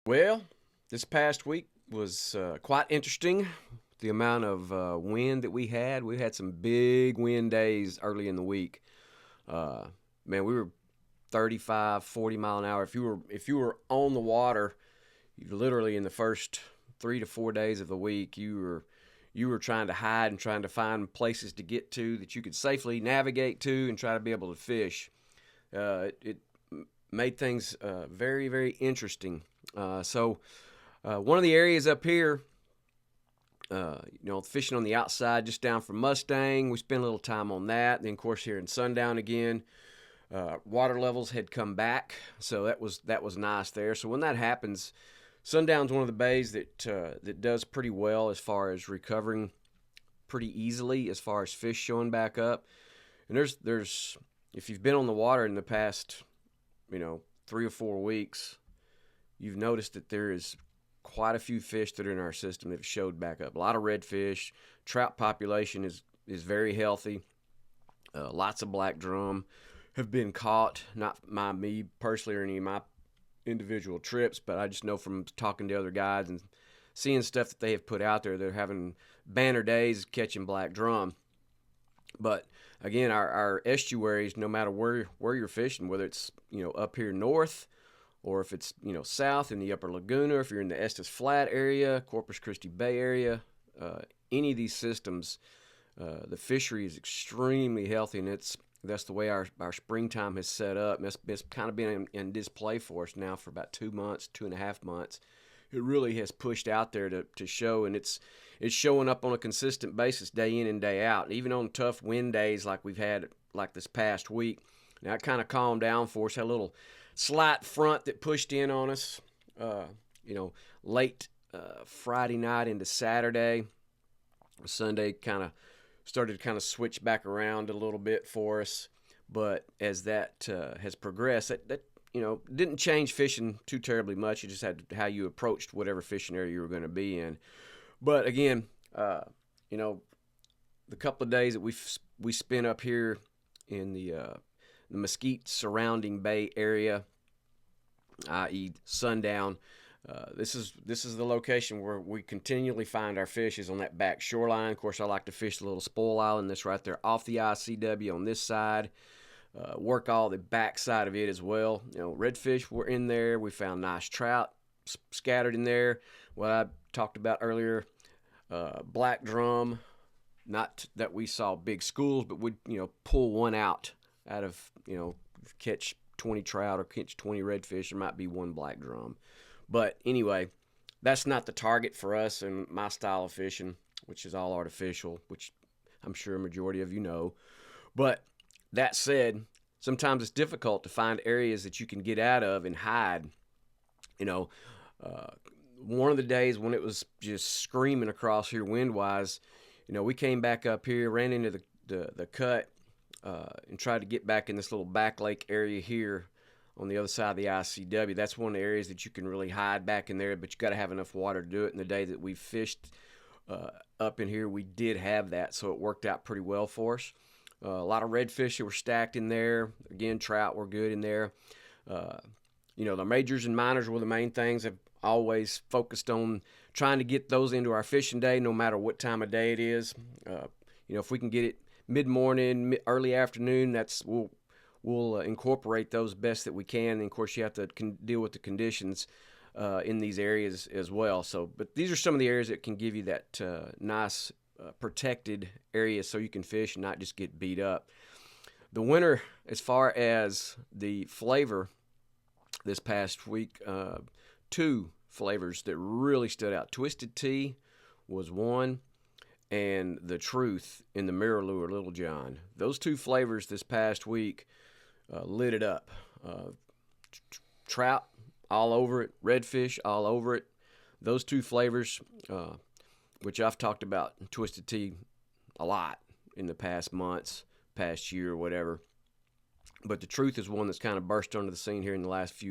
Well, this past week was quite interesting. The amount of wind that we had some big wind days early in the week. Uh, Man, we were 35, 40 mile an hour. If you were on the water, you literally in the first 3 to 4 days of the week, you were trying to hide and trying to find places to get to that you could safely navigate to and try to be able to fish. It made things very, very interesting. One of the areas up here, fishing on the outside just down from Mustang, we spent a little time on that. Then, of course, here in Sundown again, water levels had come back, so that was nice there. So when that happens, Sundown's one of the bays that does pretty well as far as recovering pretty easily as far as fish showing back up. And there's if you've been on the water in the past, 3 or 4 weeks, you've noticed that there is quite a few fish that are in our system that have showed back up. A lot of redfish. Trout population is very healthy. Lots of black drum have been caught. Not me personally or any of my individual trips, but I just know from talking to other guides and seeing stuff that they have put out there, they're having banner days catching black drum. But again, our estuaries, no matter where you're fishing, whether it's up here north or if it's south in the upper Laguna, if you're in the Estes Flat area, Corpus Christi Bay area, any of these systems, the fishery is extremely healthy, and that's the way our springtime has set up. And it's kind of been in display for us now for about 2 months, 2.5 months. It really has pushed out there to show, and it's showing up on a consistent basis day in and day out. Even on tough wind days like we've had like this past week, now it kind of calmed down for us. Had a little slight front that pushed in on us, late Friday night into Saturday. Sunday kind of started to kind of switch back around a little bit for us. But as that has progressed, that didn't change fishing too terribly much. You just had how you approached whatever fishing area you were going to be in. But again, the couple of days that we spent up here in the Mesquite surrounding bay area, i.e. Sundown, this is the location where we continually find our fish is on that back shoreline. Of course, I like to fish the little spoil island that's right there off the ICW on this side. Work all the back side of it as well. Redfish were in there. We found nice trout scattered in there. What I talked about earlier, black drum. Not that we saw big schools, but we'd pull one out of catch 20 trout or catch 20 redfish. There might be one black drum. But anyway, that's not the target for us and my style of fishing, which is all artificial, which I'm sure a majority of you know. But that said, sometimes it's difficult to find areas that you can get out of and hide. One of the days when it was just screaming across here wind-wise, we came back up here, ran into the cut, and tried to get back in this little back lake area here on the other side of the ICW. That's one of the areas that you can really hide back in there, but you got to have enough water to do it. And the day that we fished up in here, we did have that, so it worked out pretty well for us. A lot of redfish that were stacked in there. Again, trout were good in there. The majors and minors were the main things. I've always focused on trying to get those into our fishing day, no matter what time of day it is. If we can get it mid-morning, early afternoon, we'll incorporate those best that we can. And of course, you have to deal with the conditions in these areas as well. But these are some of the areas that can give you that nice protected area so you can fish and not just get beat up. The winter, as far as the flavor this past week, two flavors that really stood out. Twisted Tea was one, and the Truth in the Mirror Lure Little John. Those two flavors this past week lit it up. Trout all over it, redfish all over it. Those two flavors, which I've talked about Twisted Tea a lot in the past months, past year, or whatever. But the Truth is one that's kind of burst onto the scene here in the last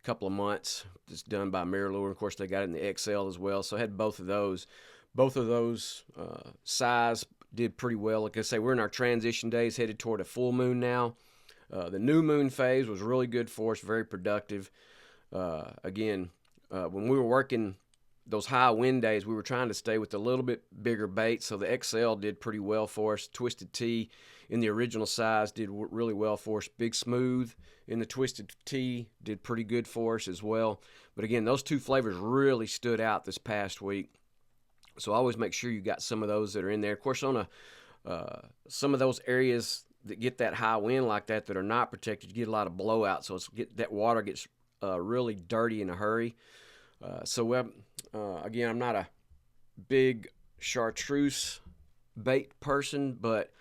couple of months. It's done by Mirror Lure. Of course, they got it in the XL as well. So I had both of those. Both of those size did pretty well. Like I say, we're in our transition days, headed toward a full moon now. The new moon phase was really good for us, very productive. Again, when we were working those high wind days, we were trying to stay with a little bit bigger bait. So the XL did pretty well for us. Twisted T in the original size did really well for us. Big Smooth in the Twisted T did pretty good for us as well. But again, those two flavors really stood out this past week. So always make sure you got some of those that are in there. Of course, on some of those areas that get that high wind like that are not protected, you get a lot of blowout. So that water gets really dirty in a hurry. Again, I'm not a big chartreuse bait person, but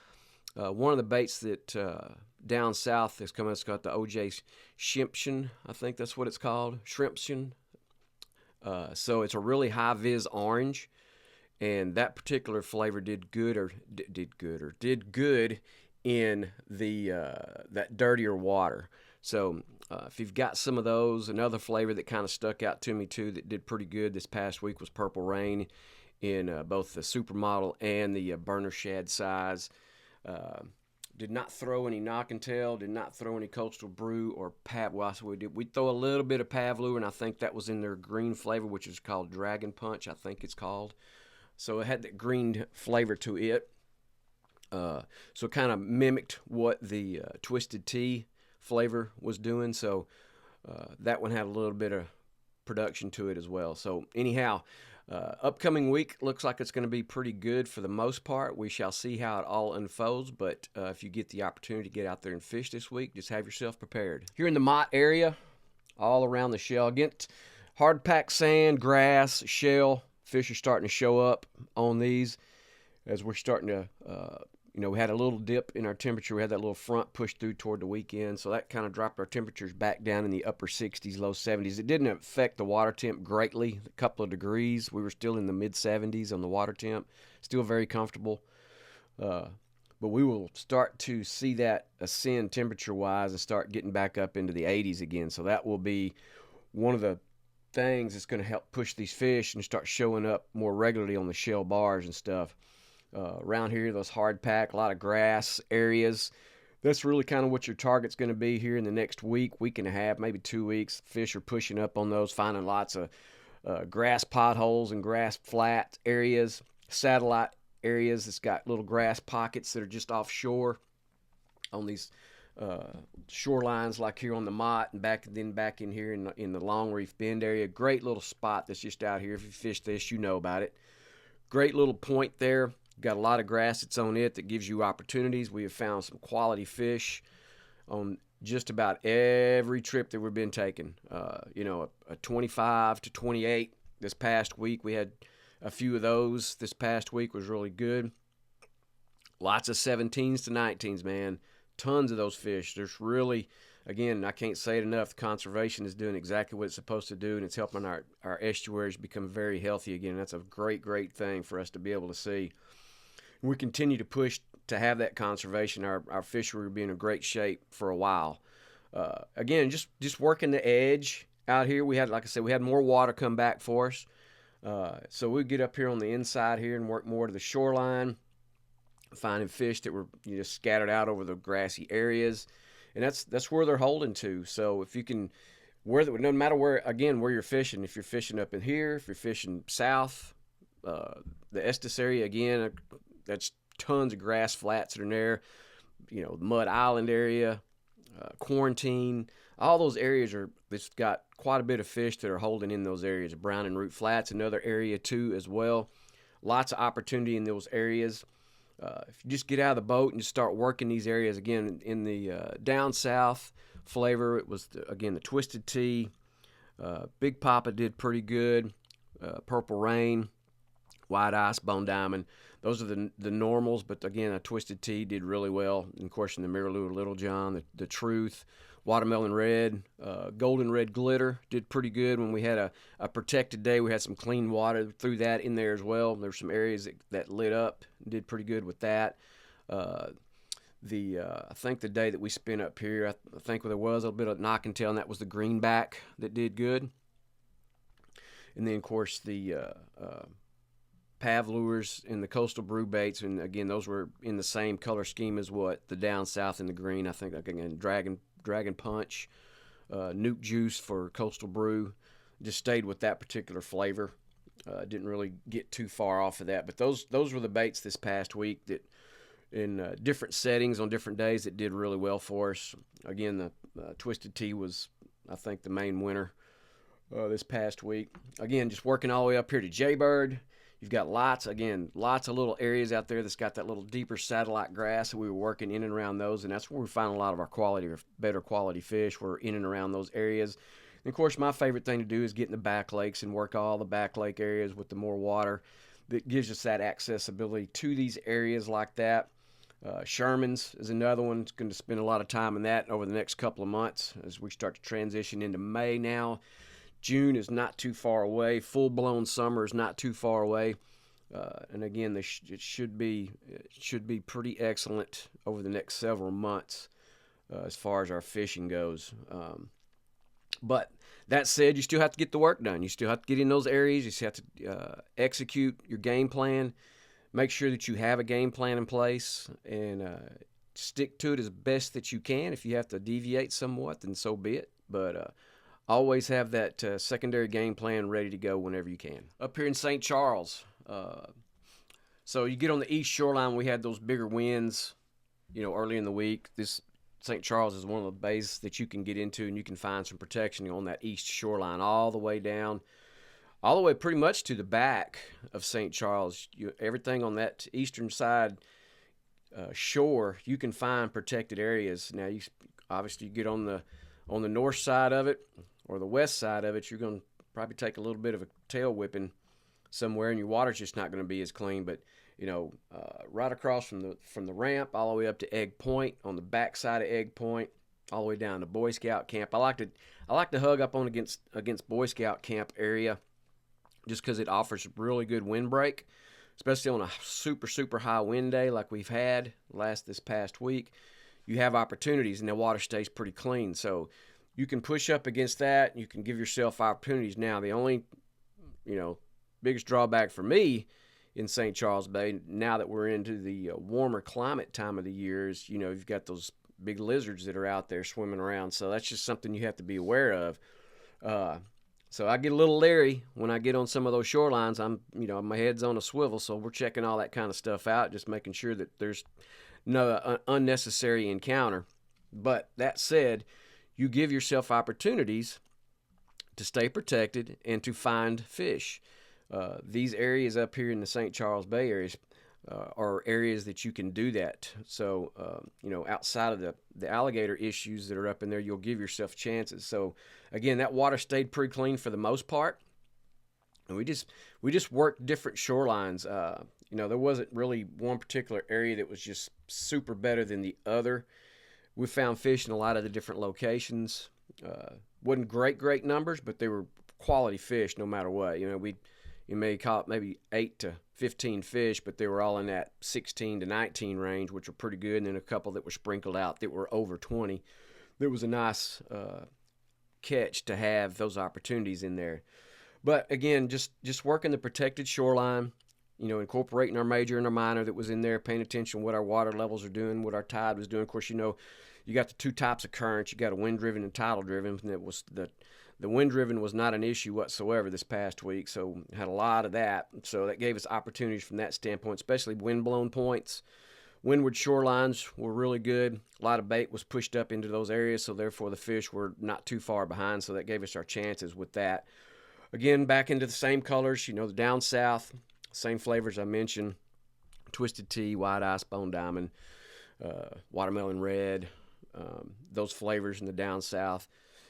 one of the baits that down south is coming, it's got the OJ Shrimption, I think that's what it's called, Shrimption. So it's a really high vis orange, and that particular flavor did good in the that dirtier water. So if you've got some of those, another flavor that kind of stuck out to me too that did pretty good this past week was Purple Rain in both the Supermodel and the Burner Shad size. Did not throw any Knock and Tail, did not throw any Coastal Brew or Pav. Well, we throw a little bit of Pavlou, and I think that was in their green flavor, which is called Dragon Punch, I think it's called. So it had that green flavor to it. So it kind of mimicked what the Twisted Tea flavor was doing. So that one had a little bit of production to it as well. So anyhow, upcoming week looks like it's going to be pretty good for the most part. We shall see how it all unfolds, but if you get the opportunity to get out there and fish this week, just have yourself prepared. Here in the Mott area, all around the shell, against hard packed sand, grass, shell, fish are starting to show up on these as we're starting to we had a little dip in our temperature. We had that little front push through toward the weekend, so that kind of dropped our temperatures back down in the upper 60s, low 70s. It didn't affect the water temp greatly, a couple of degrees. We were still in the mid 70s on the water temp, still very comfortable. But we will start to see that ascend temperature-wise and start getting back up into the 80s again. So that will be one of the things that's going to help push these fish and start showing up more regularly on the shell bars and stuff. Around here, those hard pack, a lot of grass areas. That's really kind of what your target's going to be here in the next week and a half, maybe 2 weeks. Fish are pushing up on those, finding lots of grass potholes and grass flat areas, satellite areas that's got little grass pockets that are just offshore on these shorelines like here on the Mott and back in here in the Long Reef Bend area. Great little spot that's just out here. If you fish this, you know about it. Great little point there. Got a lot of grass that's on it that gives you opportunities. We have found some quality fish on just about every trip that we've been taking. A 25 to 28 this past week. We had a few of those this past week, was really good. Lots of 17s to 19s, man. Tons of those fish. There's really, again, I can't say it enough, the conservation is doing exactly what it's supposed to do, and it's helping our estuaries become very healthy again. That's a great, great thing for us to be able to see. We continue to push to have that conservation. Our fishery will be in a great shape for a while. Again, just working the edge out here. We had, like I said, we had more water come back for us. So we get up here on the inside here and work more to the shoreline, finding fish that were scattered out over the grassy areas, and that's where they're holding to. So if you can, no matter where you're fishing, if you're fishing up in here, if you're fishing south, the Estes area again. That's tons of grass flats that are in there, Mud Island area, Quarantine, all those areas it's got quite a bit of fish that are holding in those areas. Brown and Root Flats, another area too as well. Lots of opportunity in those areas. If you just get out of the boat and just start working these areas, again, in the down south flavor, it was, the Twisted Tea. Big Papa did pretty good. Purple Rain, White Ice, Bone Diamond. Those are the normals, but again, a Twisted Tea did really well. And of course, in the Miraloo, Little John, the Truth, Watermelon Red, Golden Red Glitter did pretty good. When we had a protected day, we had some clean water through that in there as well. There were some areas that lit up, did pretty good with that. I think the day that we spent up here, I think there was a little bit of Knock and Tail, and that was the greenback that did good. And then, of course, the Pav lures and the Coastal Brew baits, and again, those were in the same color scheme as what the down south in the green. I think again, Dragon Punch, Nuke Juice for Coastal Brew. just stayed with that particular flavor. Didn't really get too far off of that. But those were the baits this past week that in different settings on different days that did really well for us. Again, the Twisted Tea was, I think, the main winner this past week. Again, just working all the way up here to Jaybird. You've got lots of little areas out there that's got that little deeper satellite grass, and we were working in and around those, and that's where we find a lot of our better quality fish. We're in and around those areas. And of course, my favorite thing to do is get in the back lakes and work all the back lake areas with the more water. That gives us that accessibility to these areas like that. Sherman's is another one. It's going to spend a lot of time in that over the next couple of months as we start to transition into May now. June is not too far away. Full-blown summer is not too far away. And again, it should be pretty excellent over the next several months as far as our fishing goes. But that said, you still have to get the work done. You still have to get in those areas. You still have to execute your game plan. Make sure that you have a game plan in place and stick to it as best that you can. If you have to deviate somewhat, then so be it. But always have that secondary game plan ready to go whenever you can. Up here in St. Charles, so you get on the east shoreline. We had those bigger winds, early in the week. This St. Charles is one of the bays that you can get into, and you can find some protection on that east shoreline all the way down, all the way pretty much to the back of St. Charles. Everything on that eastern side shore, you can find protected areas. Now, you get on the north side of it or the west side of it, you're going to probably take a little bit of a tail whipping somewhere, and your water's just not going to be as clean. But right across from the ramp all the way up to Egg Point, on the back side of Egg Point, all the way down to Boy Scout Camp. I like to hug up on against Boy Scout Camp area just because it offers really good windbreak, especially on a super, super high wind day like we've had this past week. You have opportunities, and the water stays pretty clean. So you can push up against that. You can give yourself opportunities. Now, the only, biggest drawback for me in St. Charles Bay, now that we're into the warmer climate time of the year, is, you've got those big lizards that are out there swimming around. So that's just something you have to be aware of. So I get a little leery when I get on some of those shorelines. My head's on a swivel, so we're checking all that kind of stuff out, just making sure that there's no unnecessary encounter. But that said, you give yourself opportunities to stay protected and to find fish. These areas up here in the St. Charles Bay areas are areas that you can do that. So, outside of the alligator issues that are up in there, you'll give yourself chances. So, again, that water stayed pretty clean for the most part. And we just worked different shorelines. There wasn't really one particular area that was just super better than the other. We found fish in a lot of the different locations. Wasn't great numbers, but they were quality fish no matter what. You may caught maybe 8 to 15 fish, but they were all in that 16 to 19 range, which were pretty good. And then a couple that were sprinkled out that were over 20. There was a nice catch to have those opportunities in there. But again, just working the protected shoreline, incorporating our major and our minor that was in there, paying attention to what our water levels are doing, what our tide was doing. Of course, you got the two types of currents. You got a wind-driven and tidal-driven, and it was the wind-driven was not an issue whatsoever this past week, so had a lot of that. So that gave us opportunities from that standpoint, especially wind-blown points. Windward shorelines were really good. A lot of bait was pushed up into those areas, so therefore the fish were not too far behind, so that gave us our chances with that. Again, back into the same colors, the down south, same flavors I mentioned, Twisted Tea, White Ice, Bone Diamond, Watermelon Red, those flavors in the down south.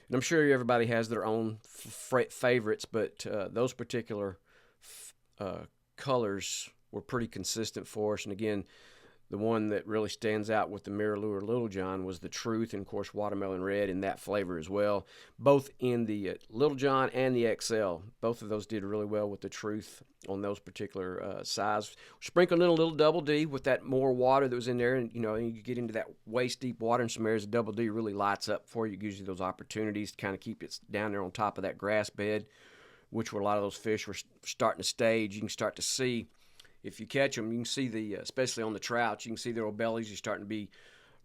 And I'm sure everybody has their own favorites, but those particular colors were pretty consistent for us. And again, the one that really stands out with the Mirror Lure Little John was the Truth, and of course Watermelon Red in that flavor as well. Both in the Little John and the XL, both of those did really well with the Truth on those particular size. Sprinkled in a little Double D with that more water that was in there, and you get into that waist deep water in some areas. The Double D really lights up for you. It gives you those opportunities to kind of keep it down there on top of that grass bed, which where a lot of those fish were starting to stage. You can start to see. If you catch them, you can see especially on the trout, you can see their old bellies are starting to be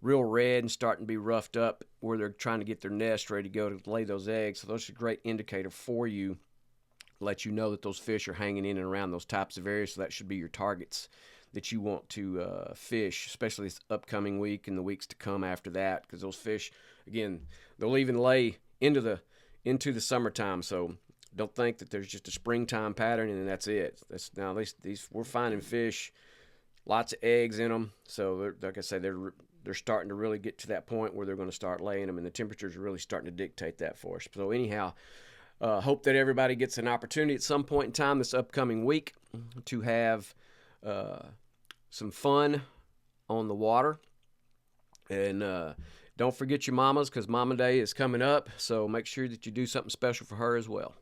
real red and starting to be roughed up where they're trying to get their nest ready to go to lay those eggs. So those are a great indicator for you, let you know that those fish are hanging in and around those types of areas. So that should be your targets that you want to fish, especially this upcoming week and the weeks to come after that, because those fish, again, they'll even lay into the summertime. So don't think that there's just a springtime pattern and that's it. Now these we're finding fish, lots of eggs in them. So like I say, they're starting to really get to that point where they're going to start laying them, and the temperatures are really starting to dictate that for us. So anyhow, hope that everybody gets an opportunity at some point in time this upcoming week to have some fun on the water. And don't forget your mamas, because Mama Day is coming up. So make sure that you do something special for her as well.